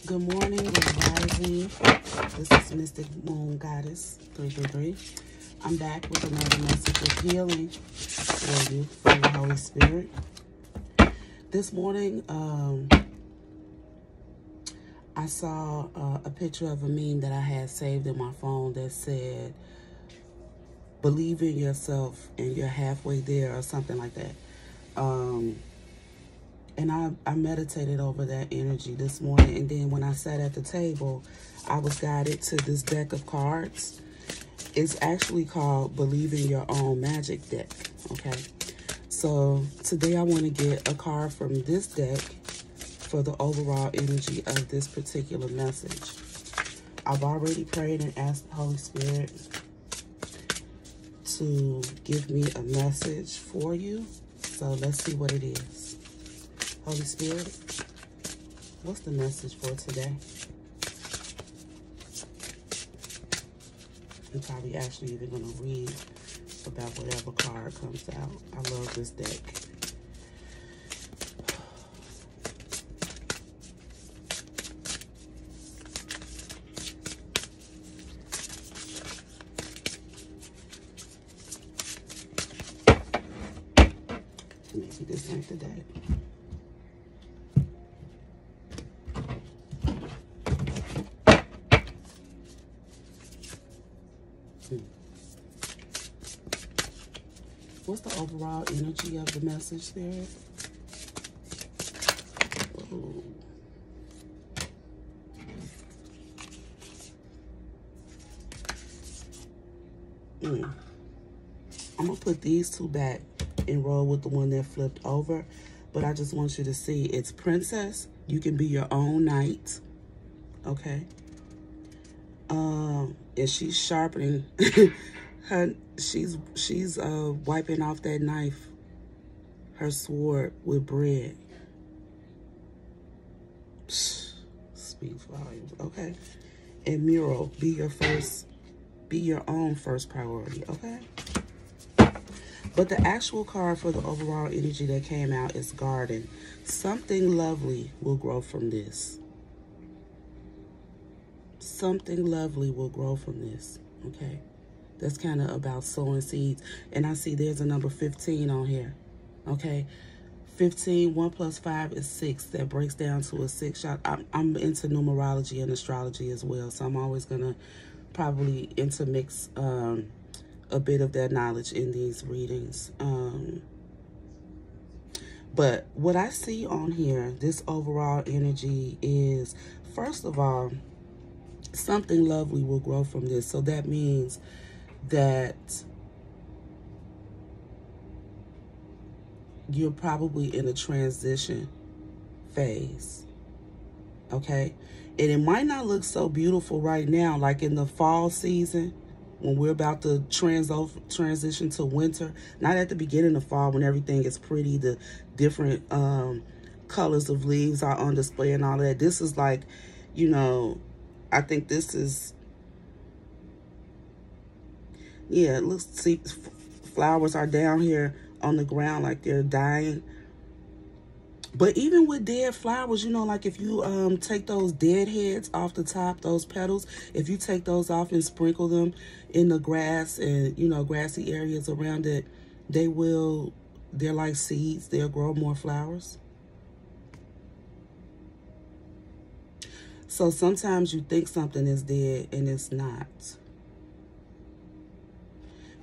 Good morning, good rising. This is Mystic Moon Goddess 333. I'm back with another message of healing for you from the Holy Spirit. This morning, I saw a picture of a meme that I had saved in my phone that said, "Believe in yourself and you're halfway there," or something like that. And I meditated over that energy this morning. And then when I sat at the table, I was guided to this deck of cards. It's actually called Believe in Your Own Magic Deck, okay? So today I want to get a card from this deck for the overall energy of this particular message. I've already prayed and asked the Holy Spirit to give me a message for you. So let's see what it is. Holy Spirit, what's the message for today? I'm probably actually even going to read about whatever card comes out. I love this deck. Maybe this ain't the day. What's the overall energy of the message, Spirit? Ooh. I'm going to put these two back and roll with the one that flipped over. But I just want you to see, it's Princess. You can be your own knight. Okay. And she's sharpening her, she's wiping off that knife, her sword, with bread. Speaks volumes. Okay. And Mural, be your own first priority. Okay. But the actual card for the overall energy that came out is Garden. Something lovely will grow from this. Something lovely will grow from this. Okay. That's kind of about sowing seeds. And I see there's a number 15 on here. Okay. 15, 1 plus 5 is 6. That breaks down to a 6 shot. I'm into numerology and astrology as well. So I'm always going to probably intermix a bit of that knowledge in these readings. But what I see on here, this overall energy is, first of all, something lovely will grow from this. So that means that you're probably in a transition phase, okay? And it might not look so beautiful right now, like in the fall season, when we're about to transition to winter. Not at the beginning of fall when everything is pretty, the different colors of leaves are on display and all that. This is like, you know, I think this is, yeah, it looks, see, flowers are down here on the ground like they're dying. But even with dead flowers, you know, like if you take those dead heads off the top, those petals, if you take those off and sprinkle them in the grass and, you know, grassy areas around it, they're like seeds. They'll grow more flowers. So sometimes you think something is dead and it's not.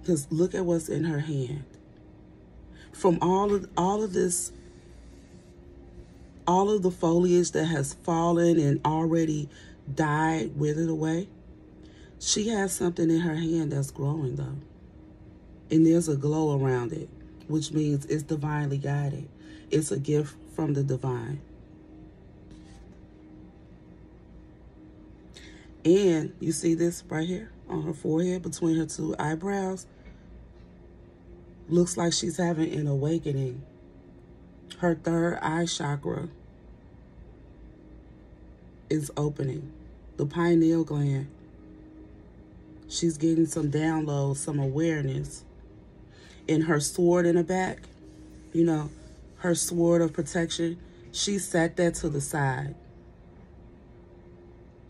Because look at what's in her hand. From all of this, all of the foliage that has fallen and already died, withered away, she has something in her hand that's growing though. And there's a glow around it, which means it's divinely guided. It's a gift from the divine. And you see this right here on her forehead between her two eyebrows? Looks like she's having an awakening. Her third eye chakra is opening. The pineal gland. She's getting some downloads, some awareness. And her sword in the back, you know, her sword of protection, she set that to the side.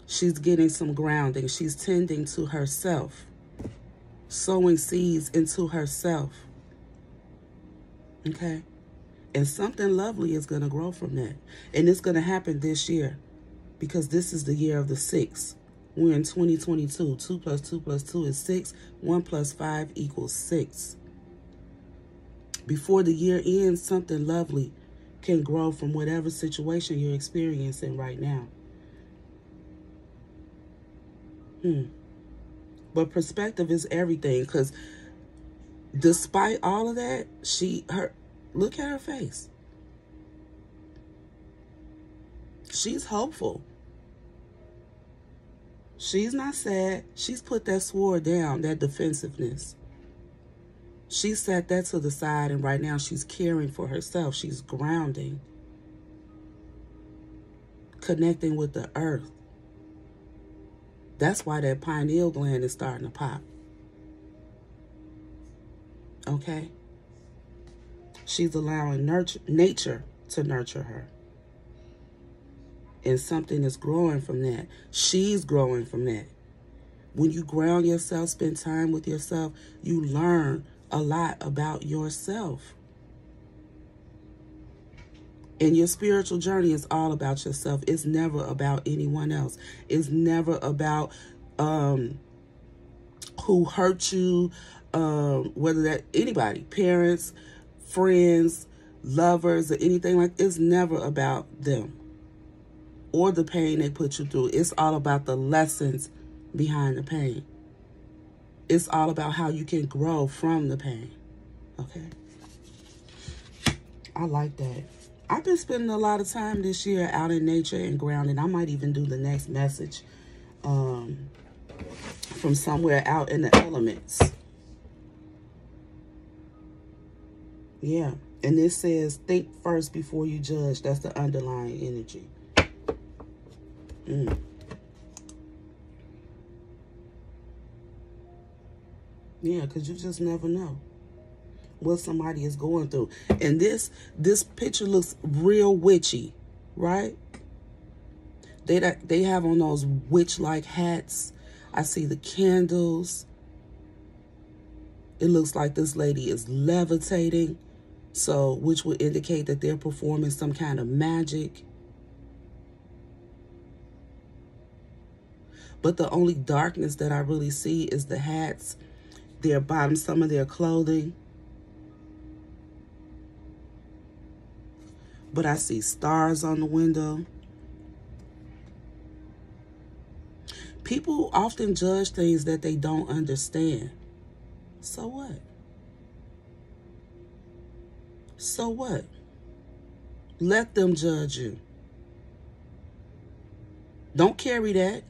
She's getting some grounding. She's tending to herself, sowing seeds into herself. Okay? And something lovely is going to grow from that. And it's going to happen this year, because this is the year of the 6. We're in 2022. 2 plus 2 plus 2 is 6. 1 plus 5 equals 6. Before the year ends, something lovely can grow from whatever situation you're experiencing right now. But perspective is everything, because despite all of that, look at her face. She's hopeful. She's not sad. She's put that sword down, that defensiveness. She set that to the side, and right now she's caring for herself. She's grounding, connecting with the earth. That's why that pineal gland is starting to pop. Okay? She's allowing nature to nurture her. And something is growing from that. She's growing from that. When you ground yourself, spend time with yourself, you learn a lot about yourself. And your spiritual journey is all about yourself. It's never about anyone else. It's never about who hurt you, whether that anybody, parents, friends, lovers, or anything like that. It's never about them or the pain they put you through. It's all about the lessons behind the pain. It's all about how you can grow from the pain. Okay? I like that. I've been spending a lot of time this year out in nature and grounding. I might even do the next message from somewhere out in the elements. Yeah. And this says, think first before you judge. That's the underlying energy. Yeah, because you just never know what somebody is going through. And this picture looks real witchy, right? They have on those witch-like hats. I see the candles. It looks like this lady is levitating, so which would indicate that they're performing some kind of magic. But the only darkness that I really see is the hats, their bottom, some of their clothing. But I see stars on the window. People often judge things that they don't understand. So what? So what? Let them judge you. Don't carry that.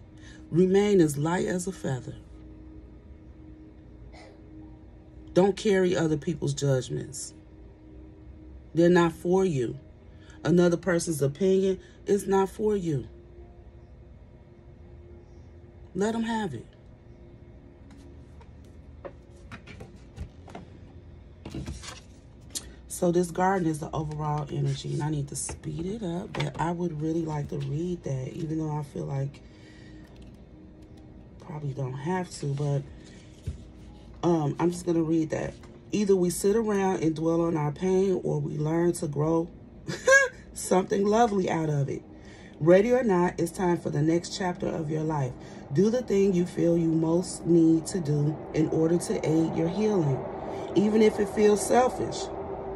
Remain as light as a feather. Don't carry other people's judgments. They're not for you. Another person's opinion is not for you. Let them have it. So this garden is the overall energy, and I need to speed it up, but I would really like to read that, even though I feel like probably don't have to, but I'm just going to read that. Either we sit around and dwell on our pain, or we learn to grow something lovely out of it. Ready or not, it's time for the next chapter of your life. Do the thing you feel you most need to do in order to aid your healing, even if it feels selfish.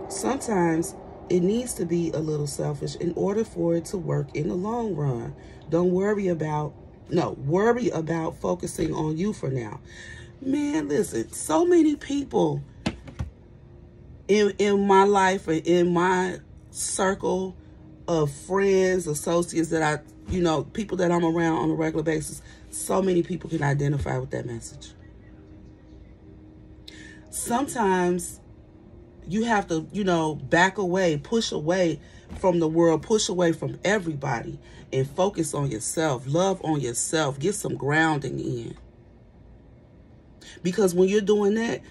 Sometimes it needs to be a little selfish in order for it to work in the long run. Don't worry about, worry about focusing on you for now. Man, listen, so many people in my life and in my circle of friends, associates that I, people that I'm around on a regular basis, so many people can identify with that message. Sometimes you have to, back away, push away from the world, push away from everybody, and focus on yourself, love on yourself, get some grounding in. Because when you're doing that,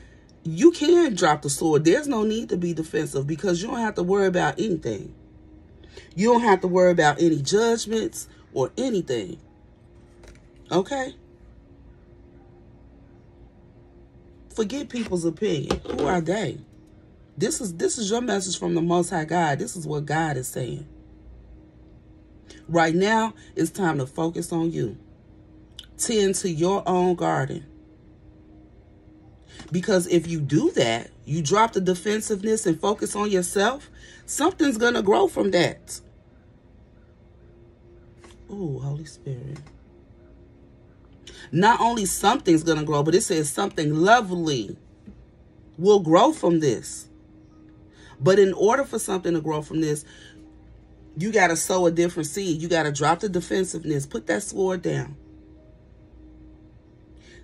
you can drop the sword. There's no need to be defensive, because you don't have to worry about anything. You don't have to worry about any judgments or anything. Okay? Forget people's opinion. Who are they? This is your message from the Most High God. This is what God is saying. Right now, it's time to focus on you. Tend to your own garden. Because if you do that, you drop the defensiveness and focus on yourself, something's going to grow from that. Ooh, Holy Spirit. Not only something's going to grow, but it says something lovely will grow from this. But in order for something to grow from this, you got to sow a different seed. You got to drop the defensiveness. Put that sword down.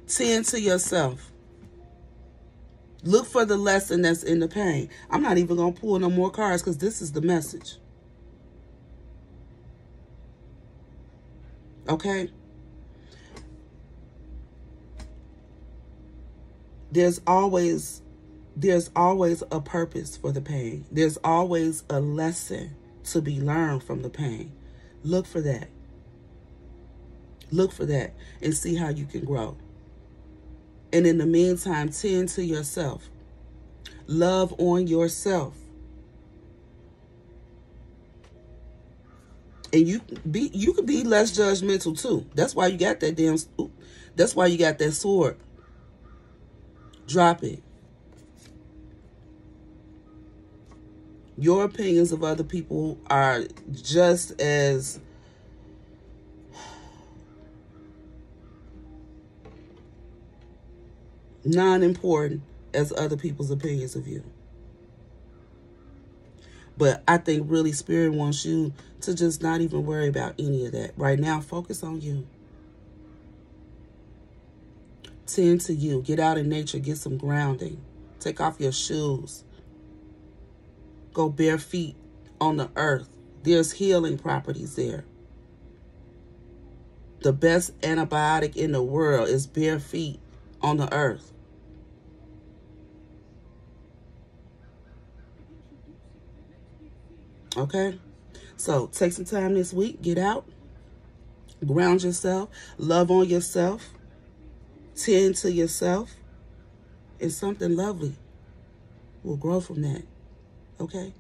Tend to yourself. Look for the lesson that's in the pain. I'm not even going to pull no more cards because this is the message. Okay? There's always a purpose for the pain. There's always a lesson to be learned from the pain. Look for that. Look for that and see how you can grow. And in the meantime, tend to yourself. Love on yourself. And you could be less judgmental too. That's why you got that that's why you got that sword. Drop it. Your opinions of other people are just as non-important as other people's opinions of you. But I think really Spirit wants you to just not even worry about any of that. Right now, focus on you. Tend to you. Get out in nature. Get some grounding. Take off your shoes. Go bare feet on the earth. There's healing properties there. The best antibiotic in the world is bare feet on the earth. Okay? So take some time this week. Get out. Ground yourself. Love on yourself. Tend to yourself. And something lovely will grow from that. Okay?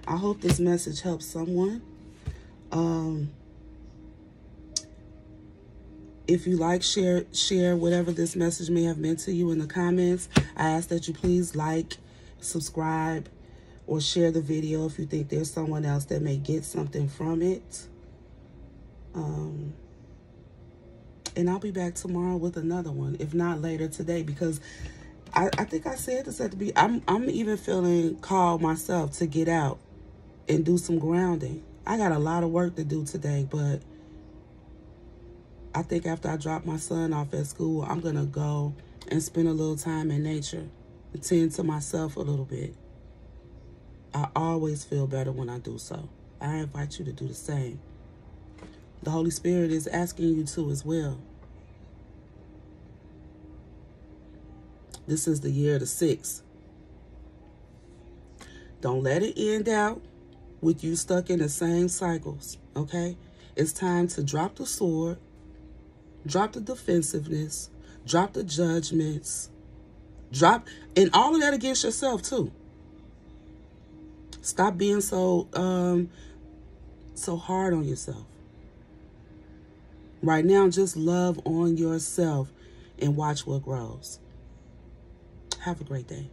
I hope this message helps someone. If you like, share whatever this message may have meant to you in the comments. I ask that you please like, subscribe, or share the video if you think there's someone else that may get something from it. And I'll be back tomorrow with another one, if not later today, because I think I said this at the beginning. I'm even feeling called myself to get out and do some grounding. I got a lot of work to do today, but I think after I drop my son off at school, I'm going to go and spend a little time in nature, tend to myself a little bit. I always feel better when I do so. I invite you to do the same. The Holy Spirit is asking you to as well. This is the year of the 6. Don't let it end out with you stuck in the same cycles, okay? It's time to drop the sword, drop the defensiveness, drop the judgments, and all of that against yourself too. Stop being so hard on yourself. Right now, just love on yourself and watch what grows. Have a great day.